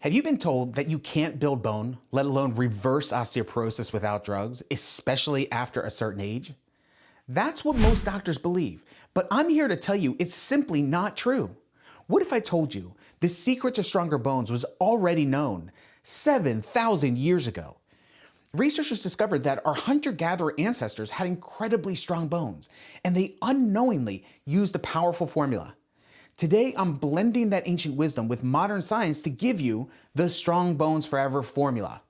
Have you been told that you can't build bone, let alone reverse osteoporosis without drugs, especially after a certain age? That's what most doctors believe, but I'm here to tell you it's simply not true. What if I told you the secret to stronger bones was already known 7,000 years ago? Researchers discovered that our hunter-gatherer ancestors had incredibly strong bones, and they unknowingly used a powerful formula. Today, I'm blending that ancient wisdom with modern science to give you the Strong Bones Forever formula.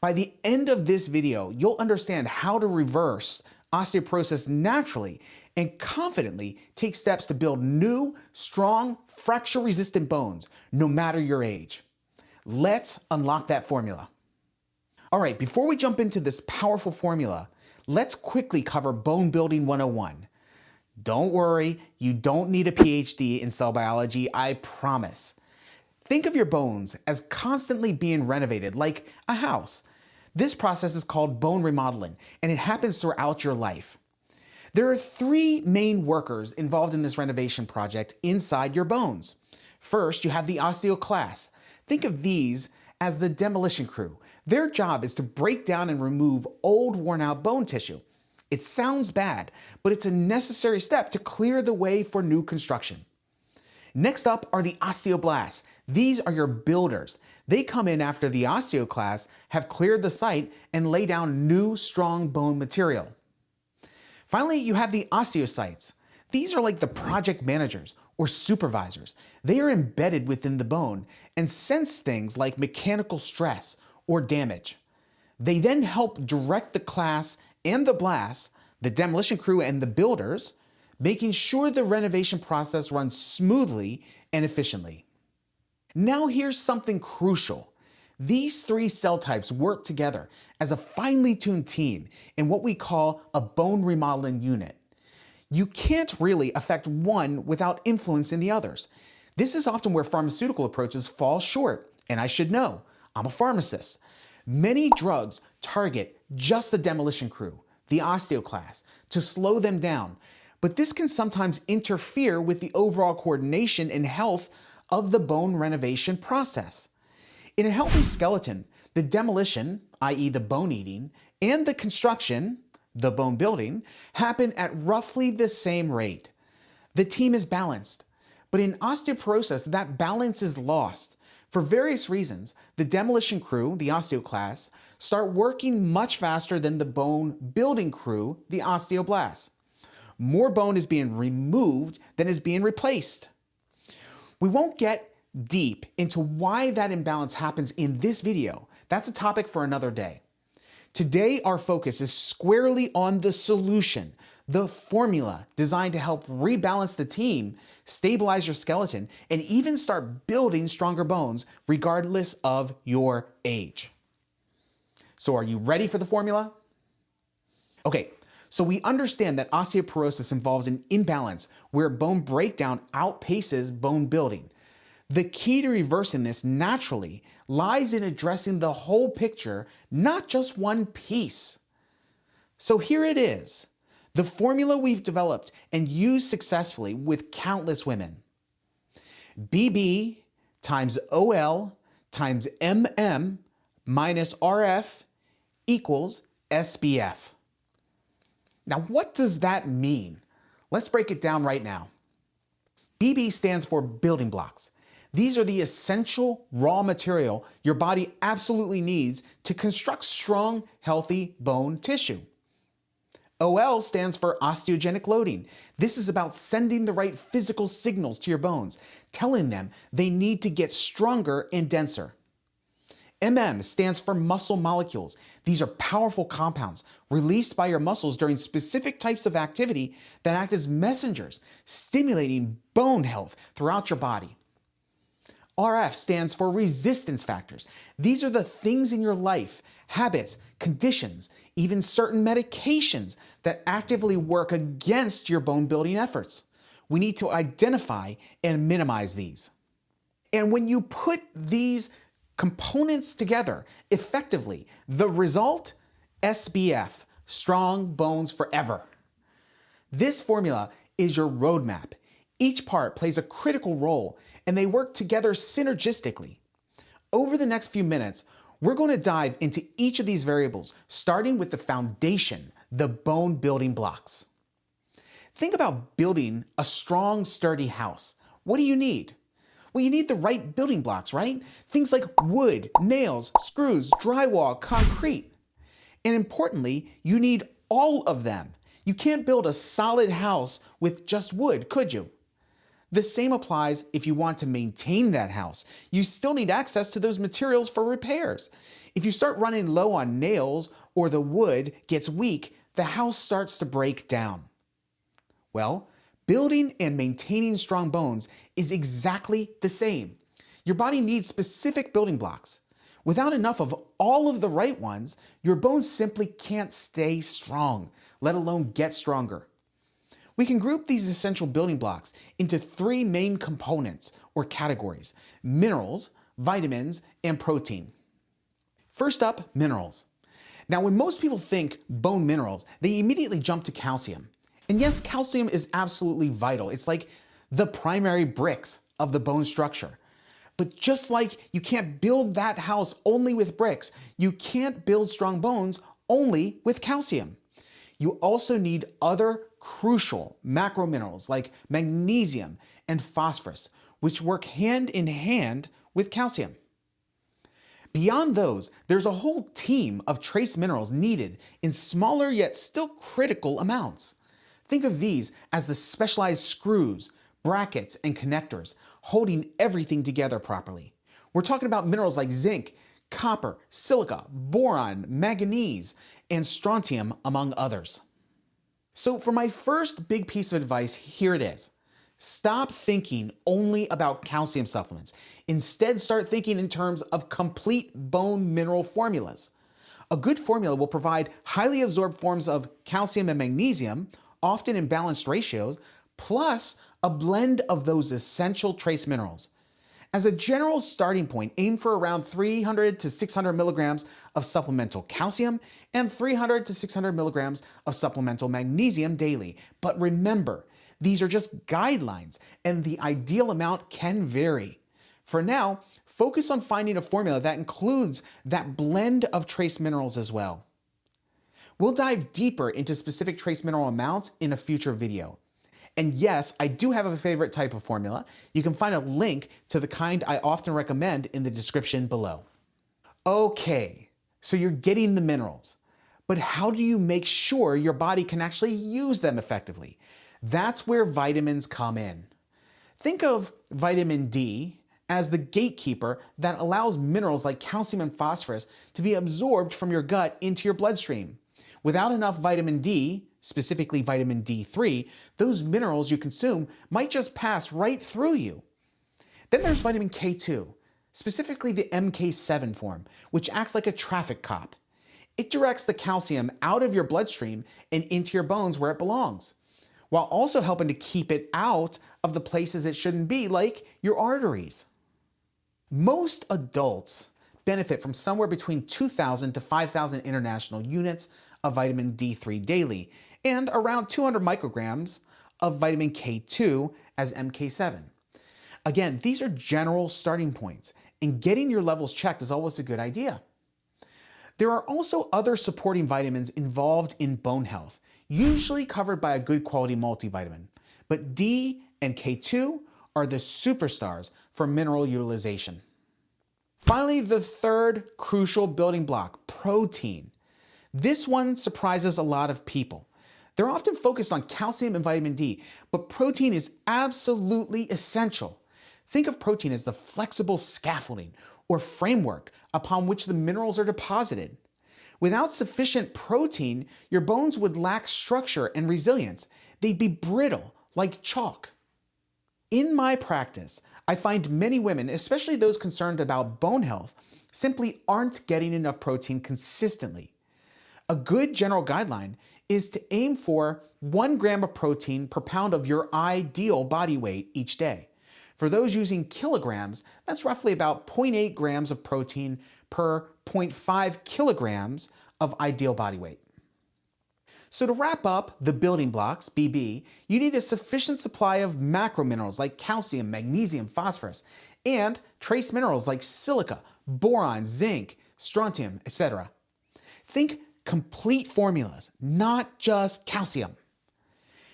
By the end of this video, you'll understand how to reverse osteoporosis naturally and confidently take steps to build new, strong, fracture-resistant bones, no matter your age. Let's unlock that formula. All right, before we jump into this powerful formula, let's quickly cover Bone Building 101. Don't worry, you don't need a PhD in cell biology, I promise. Think of your bones as constantly being renovated, like a house. This process is called bone remodeling, and it happens throughout your life. There are three main workers involved in this renovation project inside your bones. First, you have the osteoclast. Think of these as the demolition crew. Their job is to break down and remove old, worn-out bone tissue. It sounds bad, but it's a necessary step to clear the way for new construction. Next up are the osteoblasts. These are your builders. They come in after the osteoclasts have cleared the site and lay down new, strong bone material. Finally, you have the osteocytes. These are like the project managers or supervisors. They are embedded within the bone and sense things like mechanical stress or damage. They then help direct the class and the blasts, the demolition crew and the builders, making sure the renovation process runs smoothly and efficiently. Now here's something crucial. These three cell types work together as a finely tuned team in what we call a bone remodeling unit. You can't really affect one without influencing the others. This is often where pharmaceutical approaches fall short, and I should know, I'm a pharmacist. Many drugs target just the demolition crew, the osteoclast, to slow them down, but this can sometimes interfere with the overall coordination and health of the bone renovation process. In a healthy skeleton, the demolition, i.e. the bone eating, and the construction, the bone building, happen at roughly the same rate. The team is balanced, but in osteoporosis, that balance is lost. For various reasons, the demolition crew, the osteoclasts, start working much faster than the bone building crew, the osteoblasts. More bone is being removed than is being replaced. We won't get deep into why that imbalance happens in this video. That's a topic for another day. Today, our focus is squarely on the solution, the formula designed to help rebalance the team, stabilize your skeleton, and even start building stronger bones regardless of your age. So are you ready for the formula? Okay, so we understand that osteoporosis involves an imbalance where bone breakdown outpaces bone building. The key to reversing this naturally lies in addressing the whole picture, not just one piece. So here it is, the formula we've developed and used successfully with countless women. BB times OL times MM minus RF equals SBF. Now, what does that mean? Let's break it down right now. BB stands for building blocks. These are the essential raw material your body absolutely needs to construct strong, healthy bone tissue. OL stands for osteogenic loading. This is about sending the right physical signals to your bones, telling them they need to get stronger and denser. MM stands for muscle molecules. These are powerful compounds released by your muscles during specific types of activity that act as messengers, stimulating bone health throughout your body. RF stands for resistance factors. These are the things in your life, habits, conditions, even certain medications that actively work against your bone building efforts. We need to identify and minimize these. And when you put these components together effectively, the result, SBF, Strong Bones Forever. This formula is your roadmap. Each part plays a critical role and they work together synergistically. over the next few minutes, we're going to dive into each of these variables, starting with the foundation, the bone building blocks. Think about building a strong, sturdy house. What do you need? Well, you need the right building blocks, right? Things like wood, nails, screws, drywall, concrete. And importantly, you need all of them. You can't build a solid house with just wood, could you? The same applies if you want to maintain that house. You still need access to those materials for repairs. If you start running low on nails or the wood gets weak, the house starts to break down. Well, building and maintaining strong bones is exactly the same. Your body needs specific building blocks. Without enough of all of the right ones, your bones simply can't stay strong, let alone get stronger. We can group these essential building blocks into three main components or categories: minerals, vitamins, and protein. First up, minerals. Now, when most people think bone minerals, they immediately jump to calcium. And yes, calcium is absolutely vital. It's like the primary bricks of the bone structure. But just like you can't build that house only with bricks, you can't build strong bones only with calcium. You also need other crucial macrominerals like magnesium and phosphorus, which work hand in hand with calcium. Beyond those, there's a whole team of trace minerals needed in smaller yet still critical amounts. Think of these as the specialized screws, brackets, and connectors holding everything together properly. We're talking about minerals like zinc, copper, silica, boron, manganese, and strontium, among others. So for my first big piece of advice, here it is. Stop thinking only about calcium supplements. Instead, start thinking in terms of complete bone mineral formulas. A good formula will provide highly absorbed forms of calcium and magnesium, often in balanced ratios, plus a blend of those essential trace minerals. As a general starting point, aim for around 300 to 600 milligrams of supplemental calcium and 300 to 600 milligrams of supplemental magnesium daily. But remember, these are just guidelines and the ideal amount can vary. For now, focus on finding a formula that includes that blend of trace minerals as well. We'll dive deeper into specific trace mineral amounts in a future video. And yes, I do have a favorite type of formula. You can find a link to the kind I often recommend in the description below. Okay, so you're getting the minerals, but how do you make sure your body can actually use them effectively? That's where vitamins come in. Think of vitamin D as the gatekeeper that allows minerals like calcium and phosphorus to be absorbed from your gut into your bloodstream. Without enough vitamin D, specifically vitamin D3, those minerals you consume might just pass right through you. Then there's vitamin K2, specifically the MK7 form, which acts like a traffic cop. It directs the calcium out of your bloodstream and into your bones where it belongs, while also helping to keep it out of the places it shouldn't be, like your arteries. Most adults benefit from somewhere between 2,000 to 5,000 international units of vitamin D3 daily, and around 200 micrograms of vitamin K2 as MK7. Again, these are general starting points, and getting your levels checked is always a good idea. There are also other supporting vitamins involved in bone health, usually covered by a good quality multivitamin, but D and K2 are the superstars for mineral utilization. Finally, the third crucial building block, protein. This one surprises a lot of people. They're often focused on calcium and vitamin D, but protein is absolutely essential. Think of protein as the flexible scaffolding or framework upon which the minerals are deposited. Without sufficient protein, your bones would lack structure and resilience. They'd be brittle, like chalk. In my practice, I find many women, especially those concerned about bone health, simply aren't getting enough protein consistently. A good general guideline is to aim for 1 gram of protein per pound of your ideal body weight each day. For those using kilograms, that's roughly about 0.8 grams of protein per 0.5 kilograms of ideal body weight. So to wrap up the building blocks, BB, you need a sufficient supply of macrominerals like calcium, magnesium, phosphorus, and trace minerals like silica, boron, zinc, strontium, etc. Think complete formulas, not just calcium.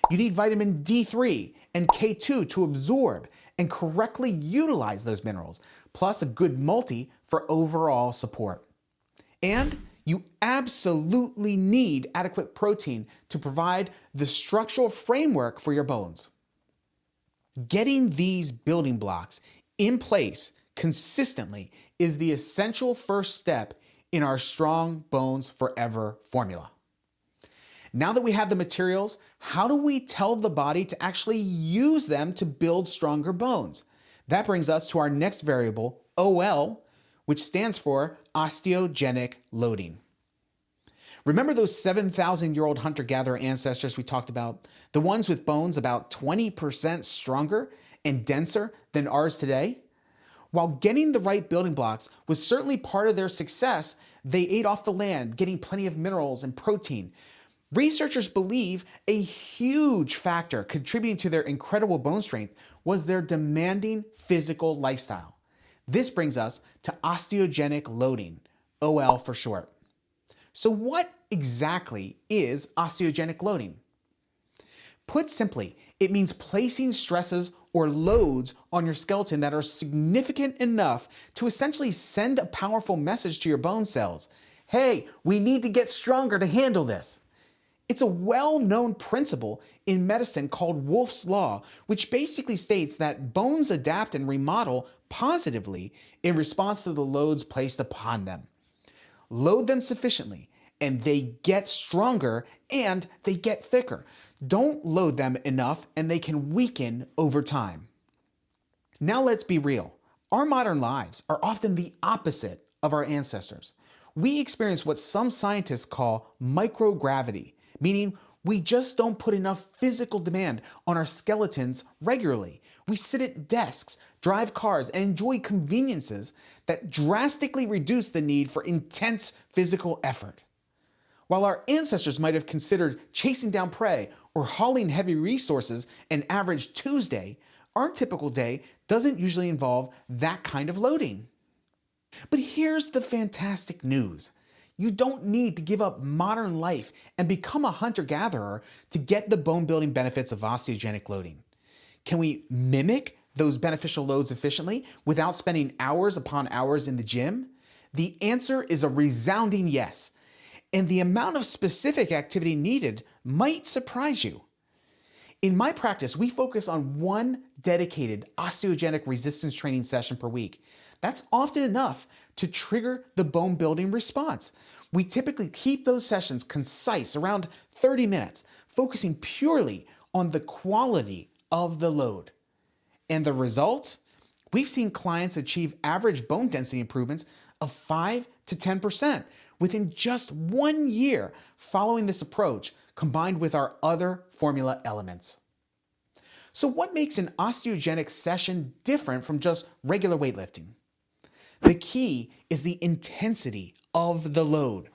You need vitamin D3 and K2 to absorb and correctly utilize those minerals, plus a good multi for overall support. And you absolutely need adequate protein to provide the structural framework for your bones. Getting these building blocks in place consistently is the essential first step in our Strong Bones Forever formula. Now that we have the materials, how do we tell the body to actually use them to build stronger bones? That brings us to our next variable, OL, which stands for osteogenic loading. Remember those 7,000-year-old hunter-gatherer ancestors we talked about? The ones with bones about 20% stronger and denser than ours today? While getting the right building blocks was certainly part of their success, they ate off the land, getting plenty of minerals and protein. Researchers believe a huge factor contributing to their incredible bone strength was their demanding physical lifestyle. This brings us to osteogenic loading, OL for short. So what exactly is osteogenic loading? Put simply, it means placing stresses or loads on your skeleton that are significant enough to essentially send a powerful message to your bone cells. Hey, we need to get stronger to handle this. It's a well-known principle in medicine called Wolff's Law, which basically states that bones adapt and remodel positively in response to the loads placed upon them. Load them sufficiently, and they get stronger and they get thicker. Don't load them enough, and they can weaken over time. Now let's be real. Our modern lives are often the opposite of our ancestors. We experience what some scientists call microgravity, meaning we just don't put enough physical demand on our skeletons regularly. We sit at desks, drive cars, and enjoy conveniences that drastically reduce the need for intense physical effort. While our ancestors might have considered chasing down prey or hauling heavy resources an average Tuesday, our typical day doesn't usually involve that kind of loading. But here's the fantastic news. You don't need to give up modern life and become a hunter-gatherer to get the bone-building benefits of osteogenic loading. Can we mimic those beneficial loads efficiently without spending hours upon hours in the gym? The answer is a resounding yes. And the amount of specific activity needed might surprise you. In my practice, we focus on one dedicated osteogenic resistance training session per week. That's often enough to trigger the bone building response. We typically keep those sessions concise, around 30 minutes, focusing purely on the quality of the load. And the results? We've seen clients achieve average bone density improvements of 5 to 10% within just 1 year following this approach, combined with our other formula elements. So what makes an osteogenic session different from just regular weightlifting? The key is the intensity of the load.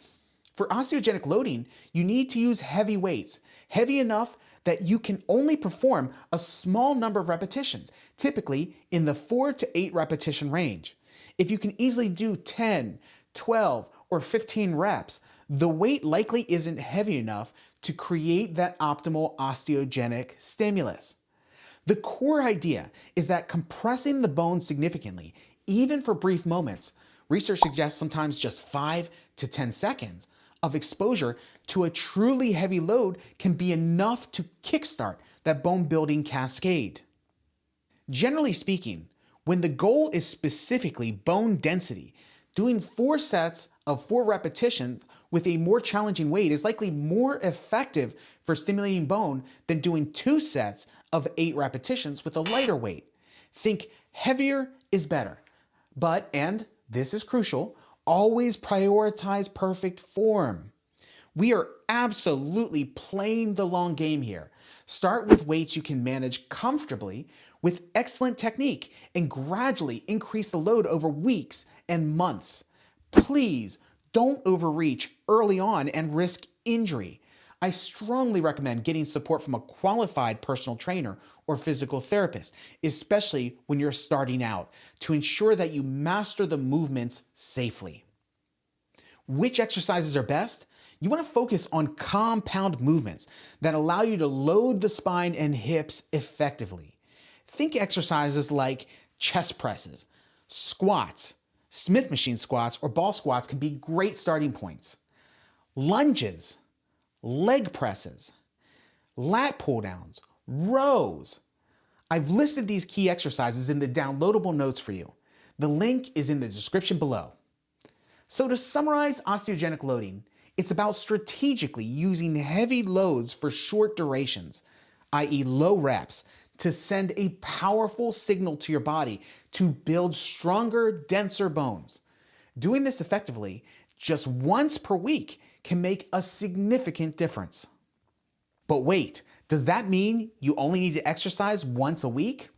For osteogenic loading, you need to use heavy weights, heavy enough that you can only perform a small number of repetitions, typically in the 4 to 8 repetition range. If you can easily do 10, 12, or 15 reps, the weight likely isn't heavy enough to create that optimal osteogenic stimulus. The core idea is that compressing the bone significantly, even for brief moments, research suggests sometimes just 5 to 10 seconds of exposure to a truly heavy load can be enough to kickstart that bone building cascade. Generally speaking, when the goal is specifically bone density, doing 4 sets of 4 repetitions with a more challenging weight is likely more effective for stimulating bone than doing 2 sets of 8 repetitions with a lighter weight. Think heavier is better. But, and this is crucial, always prioritize perfect form. We are absolutely playing the long game here. Start with weights you can manage comfortably with excellent technique and gradually increase the load over weeks and months. Please don't overreach early on and risk injury. I strongly recommend getting support from a qualified personal trainer or physical therapist, especially when you're starting out, to ensure that you master the movements safely. Which exercises are best? You want to focus on compound movements that allow you to load the spine and hips effectively. Think exercises like chest presses, squats, Smith machine squats, or ball squats can be great starting points. Lunges, leg presses, lat pull downs, rows. I've listed these key exercises in the downloadable notes for you. The link is in the description below. So to summarize osteogenic loading, it's about strategically using heavy loads for short durations, i.e. low reps, to send a powerful signal to your body to build stronger, denser bones. Doing this effectively just once per week can make a significant difference. But wait, does that mean you only need to exercise once a week?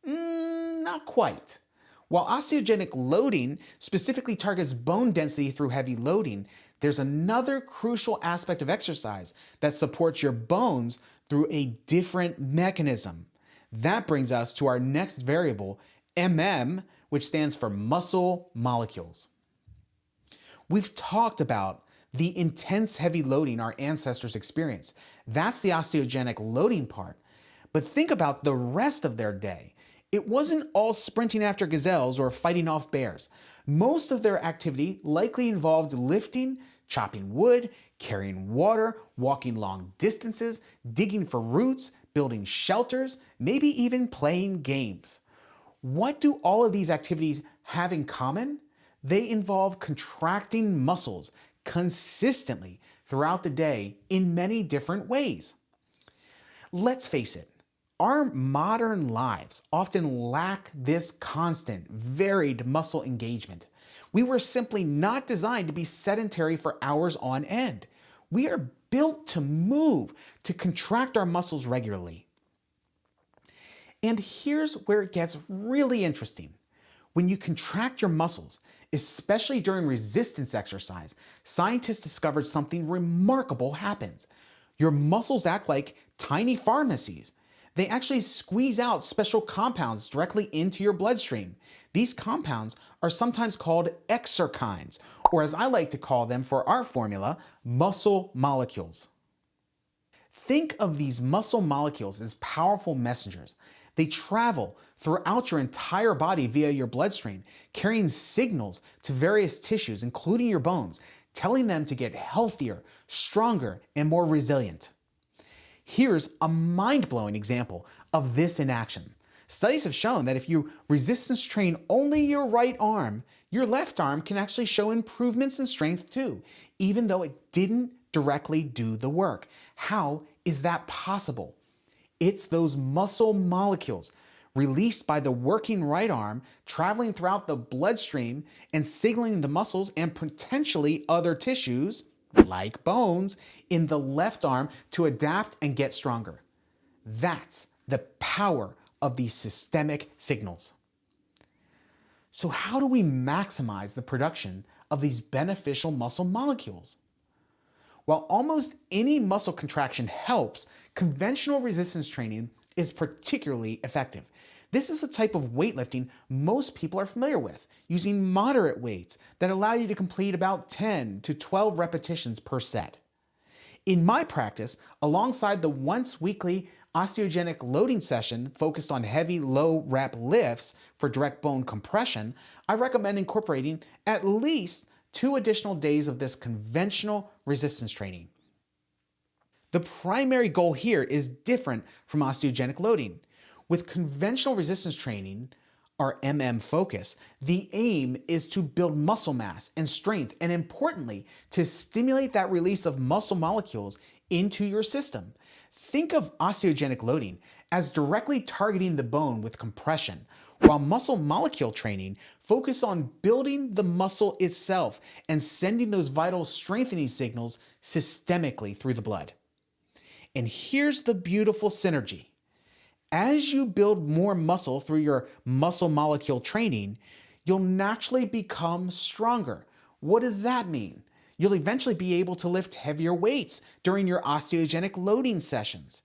Not quite. While osteogenic loading specifically targets bone density through heavy loading, there's another crucial aspect of exercise that supports your bones through a different mechanism. That brings us to our next variable, which stands for muscle molecules. We've talked about the intense heavy loading our ancestors experienced. That's the osteogenic loading part. But think about the rest of their day. It wasn't all sprinting after gazelles or fighting off bears. Most of their activity likely involved lifting, chopping wood, carrying water, walking long distances, digging for roots, building shelters, maybe even playing games. What do all of these activities have in common? They involve contracting muscles consistently throughout the day in many different ways. Let's face it, our modern lives often lack this constant, varied muscle engagement. We were simply not designed to be sedentary for hours on end. We are built to move, to contract our muscles regularly. And here's where it gets really interesting. When you contract your muscles, especially during resistance exercise, scientists discovered something remarkable happens. Your muscles act like tiny pharmacies. They actually squeeze out special compounds directly into your bloodstream. These compounds are sometimes called exerkines, or as I like to call them for our formula, muscle molecules. Think of these muscle molecules as powerful messengers. They travel throughout your entire body via your bloodstream, carrying signals to various tissues, including your bones, telling them to get healthier, stronger, and more resilient. Here's a mind-blowing example of this in action. Studies have shown that if you resistance train only your right arm, your left arm can actually show improvements in strength too, even though it didn't directly do the work. How is that possible? It's those muscle molecules released by the working right arm, traveling throughout the bloodstream and signaling the muscles and potentially other tissues, like bones, in the left arm to adapt and get stronger. That's the power of these systemic signals. So how do we maximize the production of these beneficial muscle molecules? While almost any muscle contraction helps, conventional resistance training is particularly effective. This is a type of weightlifting most people are familiar with, using moderate weights that allow you to complete about 10 to 12 repetitions per set. In my practice, alongside the once weekly osteogenic loading session focused on heavy low rep lifts for direct bone compression, I recommend incorporating at least 2 additional days of this conventional resistance training. The primary goal here is different from osteogenic loading. With conventional resistance training, our focus, the aim is to build muscle mass and strength, and importantly, to stimulate that release of muscle molecules into your system. Think of osteogenic loading as directly targeting the bone with compression, while muscle molecule training focus on building the muscle itself and sending those vital strengthening signals systemically through the blood. And here's the beautiful synergy. As you build more muscle through your muscle molecule training, you'll naturally become stronger. What does that mean? You'll eventually be able to lift heavier weights during your osteogenic loading sessions.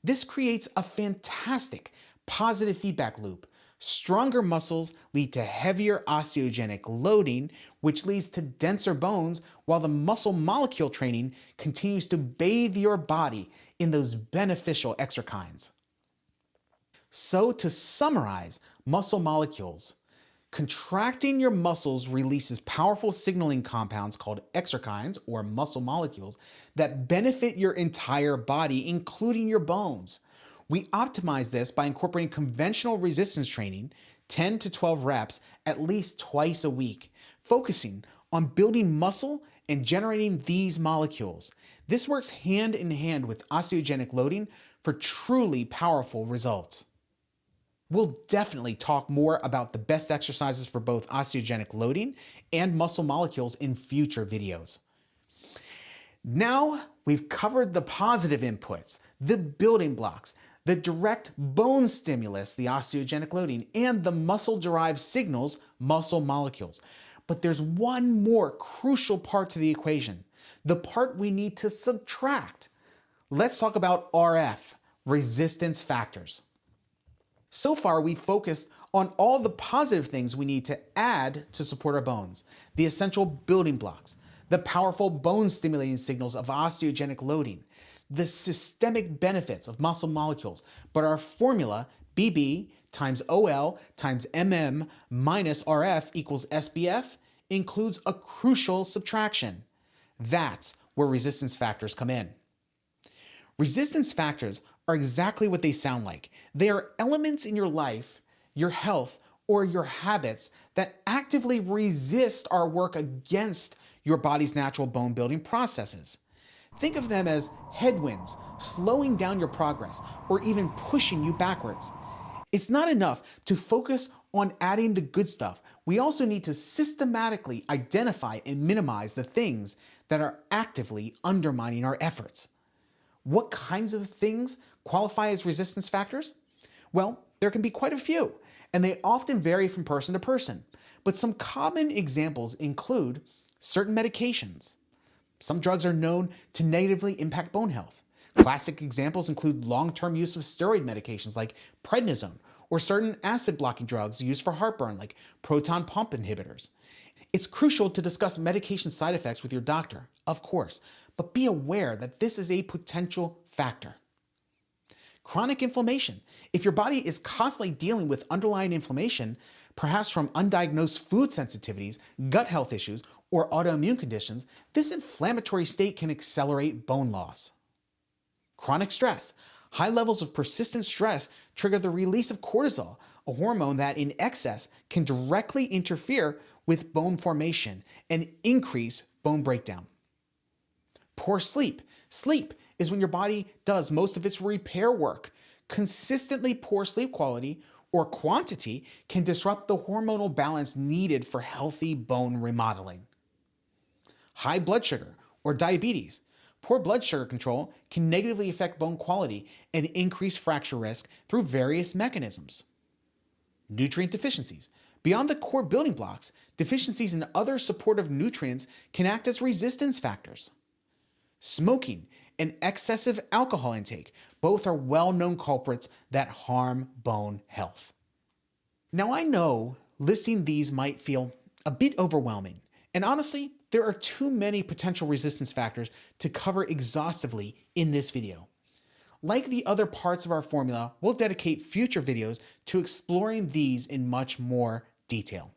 This creates a fantastic positive feedback loop. Stronger muscles lead to heavier osteogenic loading, which leads to denser bones, while the muscle molecule training continues to bathe your body in those beneficial exerkines. So to summarize muscle molecules, contracting your muscles releases powerful signaling compounds called exerkines or muscle molecules that benefit your entire body, including your bones. We optimize this by incorporating conventional resistance training, 10 to 12 reps, at least twice a week, focusing on building muscle and generating these molecules. This works hand in hand with osteogenic loading for truly powerful results. We'll definitely talk more about the best exercises for both osteogenic loading and muscle molecules in future videos. Now we've covered the positive inputs, the building blocks, the direct bone stimulus, the osteogenic loading, and the muscle-derived signals, muscle molecules. But there's one more crucial part to the equation, the part we need to subtract. Let's talk about RF, resistance factors. So far, we focused on all the positive things we need to add to support our bones, the essential building blocks, the powerful bone-stimulating signals of osteogenic loading, the systemic benefits of muscle molecules, but our formula, BB times OL times MM minus RF equals SBF, includes a crucial subtraction. That's where resistance factors come in. Resistance factors are exactly what they sound like. They are elements in your life, your health, or your habits that actively resist our work against your body's natural bone building processes. Think of them as headwinds, slowing down your progress, or even pushing you backwards. It's not enough to focus on adding the good stuff. We also need to systematically identify and minimize the things that are actively undermining our efforts. What kinds of things qualify as resistance factors? Well, there can be quite a few, and they often vary from person to person. But some common examples include certain medications. Some drugs are known to negatively impact bone health. Classic examples include long-term use of steroid medications like prednisone, or certain acid-blocking drugs used for heartburn like proton pump inhibitors. It's crucial to discuss medication side effects with your doctor, of course, but be aware that this is a potential factor. Chronic inflammation. If your body is constantly dealing with underlying inflammation, perhaps from undiagnosed food sensitivities, gut health issues, or autoimmune conditions, this inflammatory state can accelerate bone loss. Chronic stress. High levels of persistent stress trigger the release of cortisol, a hormone that in excess can directly interfere with bone formation and increase bone breakdown. Poor sleep. Sleep is when your body does most of its repair work. Consistently poor sleep quality or quantity can disrupt the hormonal balance needed for healthy bone remodeling. High blood sugar or diabetes. Poor blood sugar control can negatively affect bone quality and increase fracture risk through various mechanisms. Nutrient deficiencies. Beyond the core building blocks, deficiencies in other supportive nutrients can act as resistance factors. Smoking and excessive alcohol intake, both are well-known culprits that harm bone health. Now I know listing these might feel a bit overwhelming, and honestly, there are too many potential resistance factors to cover exhaustively in this video. Like the other parts of our formula, we'll dedicate future videos to exploring these in much more detail.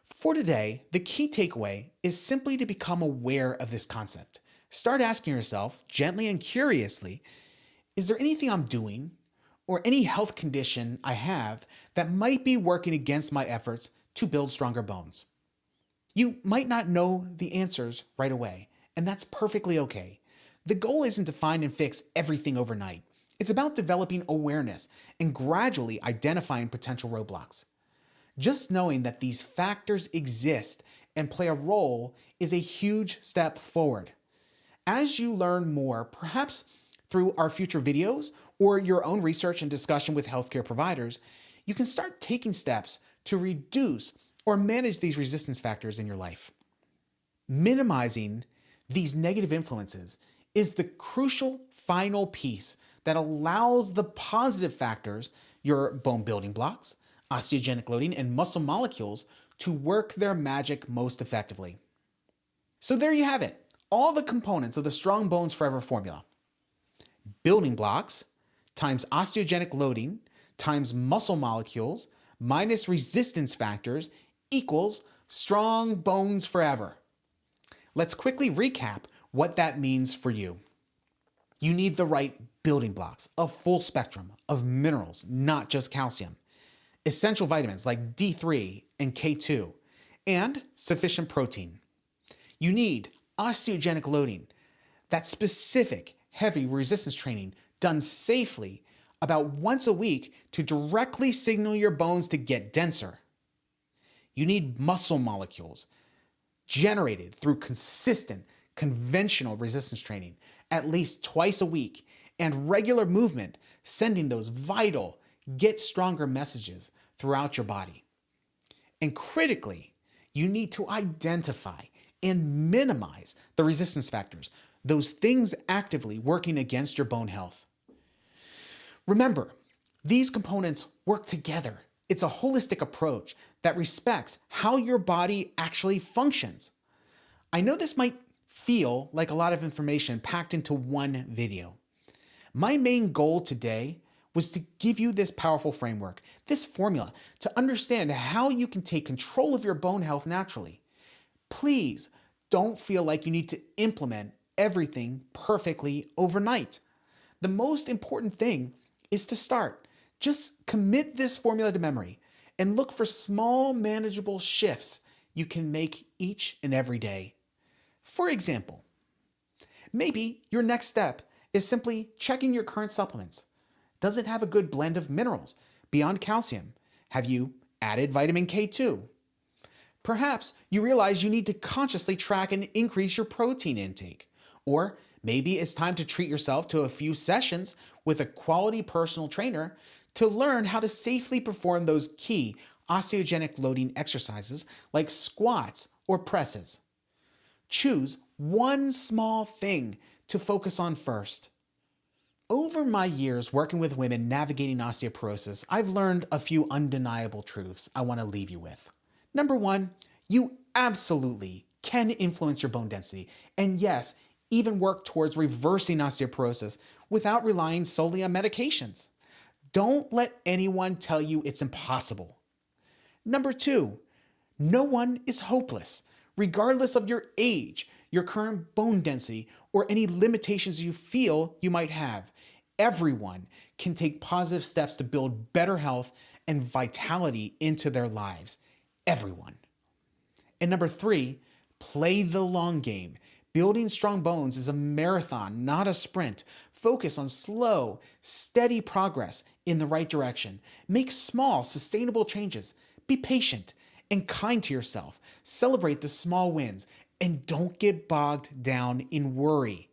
For today, the key takeaway is simply to become aware of this concept. Start asking yourself, gently and curiously, is there anything I'm doing or any health condition I have that might be working against my efforts to build stronger bones? You might not know the answers right away, and that's perfectly okay. The goal isn't to find and fix everything overnight. It's about developing awareness and gradually identifying potential roadblocks. Just knowing that these factors exist and play a role is a huge step forward. As you learn more, perhaps through our future videos or your own research and discussion with healthcare providers, you can start taking steps to reduce or manage these resistance factors in your life. Minimizing these negative influences is the crucial final piece that allows the positive factors, your bone building blocks, osteogenic loading, and muscle molecules, to work their magic most effectively. So there you have it, all the components of the Strong Bones Forever formula. Building blocks times osteogenic loading times muscle molecules minus resistance factors equals strong bones forever. Let's quickly recap what that means for you. You need the right building blocks, a full spectrum of minerals, not just calcium, essential vitamins like D3 and K2, and sufficient protein. You need osteogenic loading, that specific heavy resistance training done safely about once a week to directly signal your bones to get denser. You need muscle molecules generated through consistent, conventional resistance training at least twice a week and regular movement, sending those vital, get stronger messages throughout your body. And critically, you need to identify and minimize the resistance factors, those things actively working against your bone health. Remember, these components work together. It's a holistic approach that respects how your body actually functions. I know this might feel like a lot of information packed into one video. My main goal today was to give you this powerful framework, this formula, to understand how you can take control of your bone health naturally. Please don't feel like you need to implement everything perfectly overnight. The most important thing is to start. Just commit this formula to memory and look for small, manageable shifts you can make each and every day. For example, maybe your next step is simply checking your current supplements. Does it have a good blend of minerals beyond calcium? Have you added vitamin K2? Perhaps you realize you need to consciously track and increase your protein intake. Or maybe it's time to treat yourself to a few sessions with a quality personal trainer to learn how to safely perform those key osteogenic loading exercises like squats or presses. Choose one small thing to focus on first. Over my years working with women navigating osteoporosis, I've learned a few undeniable truths I want to leave you with. Number one, you absolutely can influence your bone density, and yes, even work towards reversing osteoporosis without relying solely on medications. Don't let anyone tell you it's impossible. Number two, no one is hopeless, regardless of your age, your current bone density, or any limitations you feel you might have. Everyone can take positive steps to build better health and vitality into their lives. Everyone. And number three, play the long game. Building strong bones is a marathon, not a sprint. Focus on slow, steady progress in the right direction. Make small, sustainable changes. Be patient and kind to yourself. Celebrate the small wins and don't get bogged down in worry.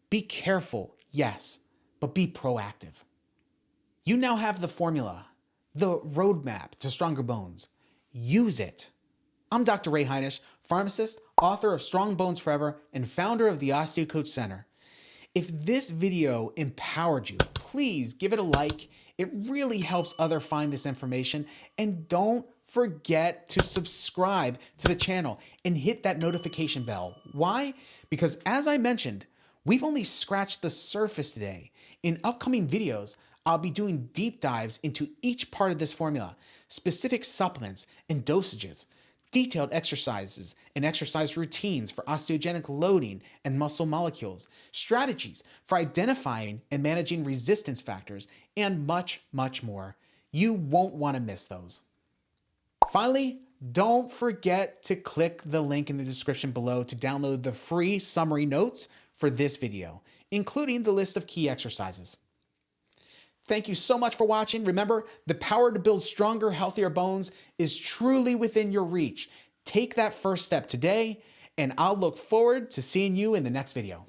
Be careful, yes, but be proactive. You now have the formula, the roadmap to stronger bones. Use it. I'm Dr. Ray Hynes, pharmacist, author of Strong Bones Forever, and founder of the OsteoCoach Center. If this video empowered you, please give it a like. It really helps others find this information. And don't forget to subscribe to the channel and hit that notification bell. Why? Because as I mentioned, we've only scratched the surface today. In upcoming videos, I'll be doing deep dives into each part of this formula, specific supplements and dosages, detailed exercises and exercise routines for osteogenic loading and muscle molecules, strategies for identifying and managing resistance factors, and much, much more. You won't want to miss those. Finally, don't forget to click the link in the description below to download the free summary notes for this video, including the list of key exercises. Thank you so much for watching. Remember, the power to build stronger, healthier bones is truly within your reach. Take that first step today, and I'll look forward to seeing you in the next video.